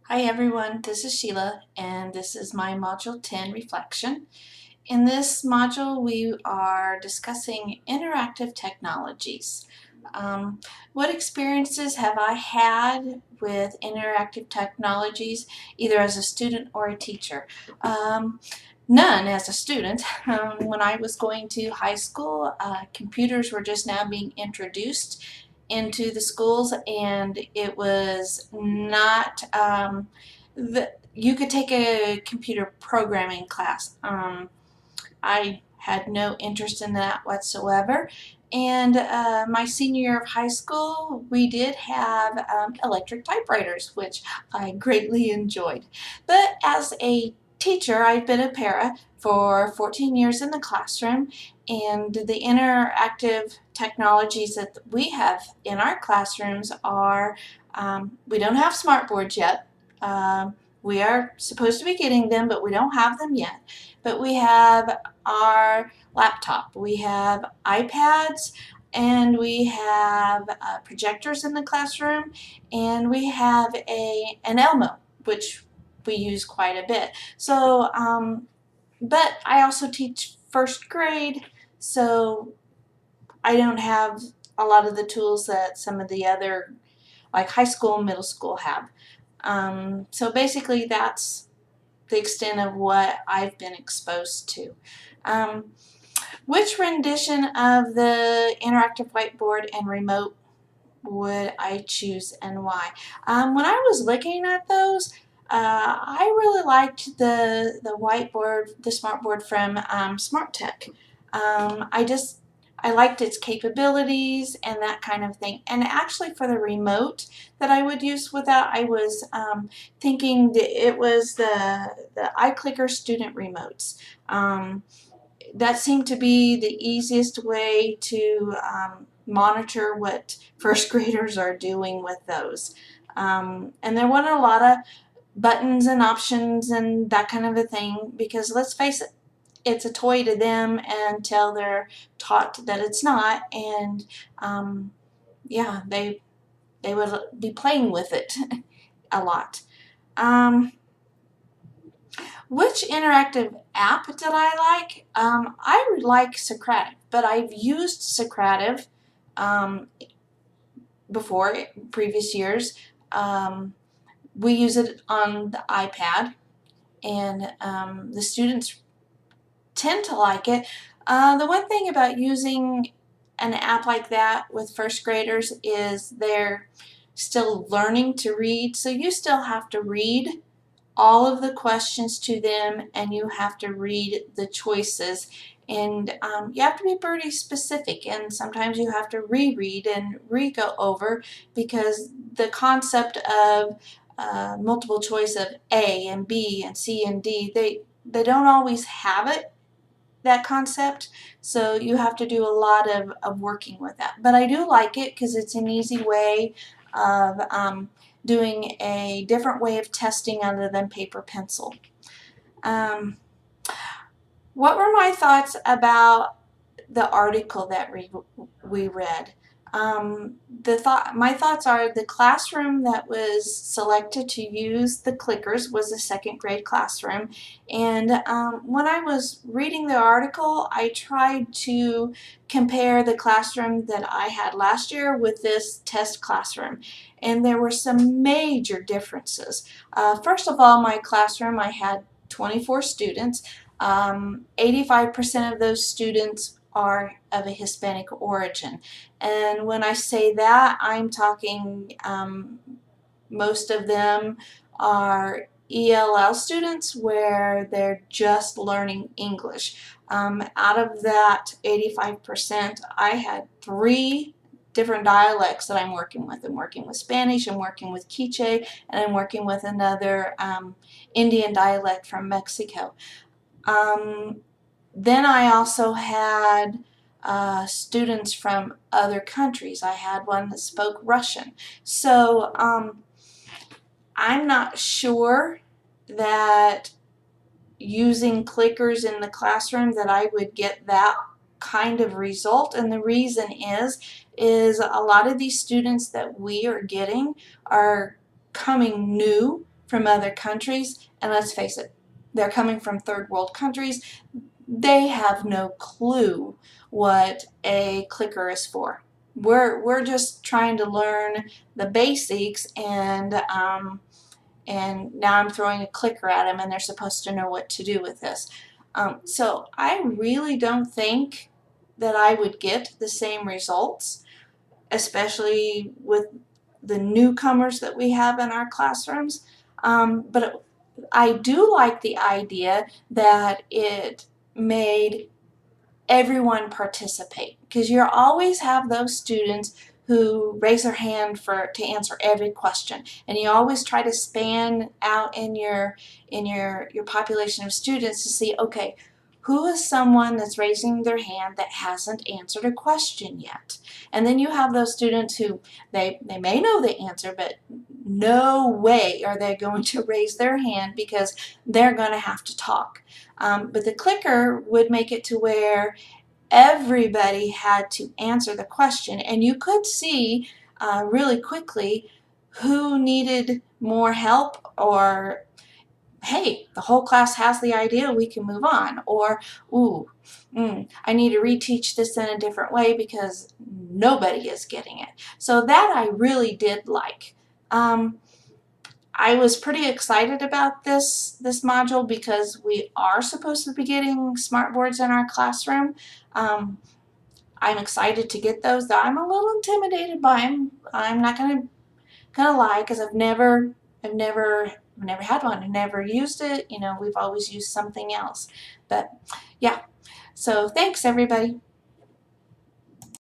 Hi everyone, this is Sheila and this is my Module 10 reflection. In this module we are discussing interactive technologies. What experiences have I had with interactive technologies either as a student or a teacher? None as a student. When I was going to high school, computers were just now being introduced into the schools, and it was not you could take a computer programming class. I had no interest in that whatsoever. And my senior year of high school, we did have electric typewriters, which I greatly enjoyed. But as a teacher, I've been a para for 14 years in the classroom, and the interactive technologies that we have in our classrooms are we don't have smart boards yet. We are supposed to be getting them, but we don't have them yet. But we have our laptop, we have iPads, and we have projectors in the classroom, and we have an Elmo, which we use quite a bit. So, but I also teach first grade, so I don't have a lot of the tools that some of the other, like high school and middle school, have. So basically, that's the extent of what I've been exposed to. Um, which rendition of the interactive whiteboard and remote would I choose and why? When I was looking at those, I really liked the whiteboard, the smartboard from SmartTech. I liked its capabilities and that kind of thing. And actually, for the remote that I would use with that, I was thinking that it was the iClicker student remotes. That seemed to be the easiest way to monitor what first graders are doing with those. And there wasn't a lot of buttons and options and that kind of a thing, because let's face it, it's a toy to them until they're taught that it's not, and yeah, they would be playing with it a lot. Which interactive app did I like? I like Socrative, but I've used Socrative um, before, previous years. Um, we use it on the iPad, and the students tend to like it. The one thing about using an app like that with first graders is they're still learning to read, so you still have to read all of the questions to them, and you have to read the choices, and you have to be pretty specific, and sometimes you have to reread and re-go over, because the concept of multiple choice of A and B and C and D, they don't always have it, that concept, so you have to do a lot of working with that. But I do like it because it's an easy way of doing a different way of testing other than paper pencil. Um, what were my thoughts about the article that we read? My thoughts are the classroom that was selected to use the clickers was a second grade classroom, and when I was reading the article, I tried to compare the classroom that I had last year with this test classroom, and there were some major differences. First of all, my classroom, I had 24 students. 85% of those students are of a Hispanic origin. And when I say that, I'm talking most of them are ELL students where they're just learning English. Out of that 85%, I had 3 different dialects that I'm working with. I'm working with Spanish, I'm working with Quiche, and I'm working with another Indian dialect from Mexico. Um, then I also had students from other countries. I had one that spoke Russian. So I'm not sure that using clickers in the classroom that I would get that kind of result, and the reason is a lot of these students that we are getting are coming new from other countries, and let's face it, they're coming from third world countries. They have no clue what a clicker is for. We're just trying to learn the basics, and now I'm throwing a clicker at them and they're supposed to know what to do with this. So I really don't think that I would get the same results, especially with the newcomers that we have in our classrooms. But I do like the idea that it made everyone participate, because you always have those students who raise their hand to answer every question, and you always try to span out in your population of students to see, okay, who is someone that's raising their hand that hasn't answered a question yet. And then you have those students who they may know the answer, but no way are they going to raise their hand because they're going to have to talk. But the clicker would make it to where everybody had to answer the question, and you could see really quickly who needed more help, or hey, the whole class has the idea, we can move on, or ooh, I need to reteach this in a different way because nobody is getting it. So that I really did like. I was pretty excited about this module because we are supposed to be getting smart boards in our classroom. I'm excited to get those, though I'm a little intimidated by them. I'm not gonna lie, because I've never had one. I've never used it. You know, we've always used something else. But yeah. So thanks everybody.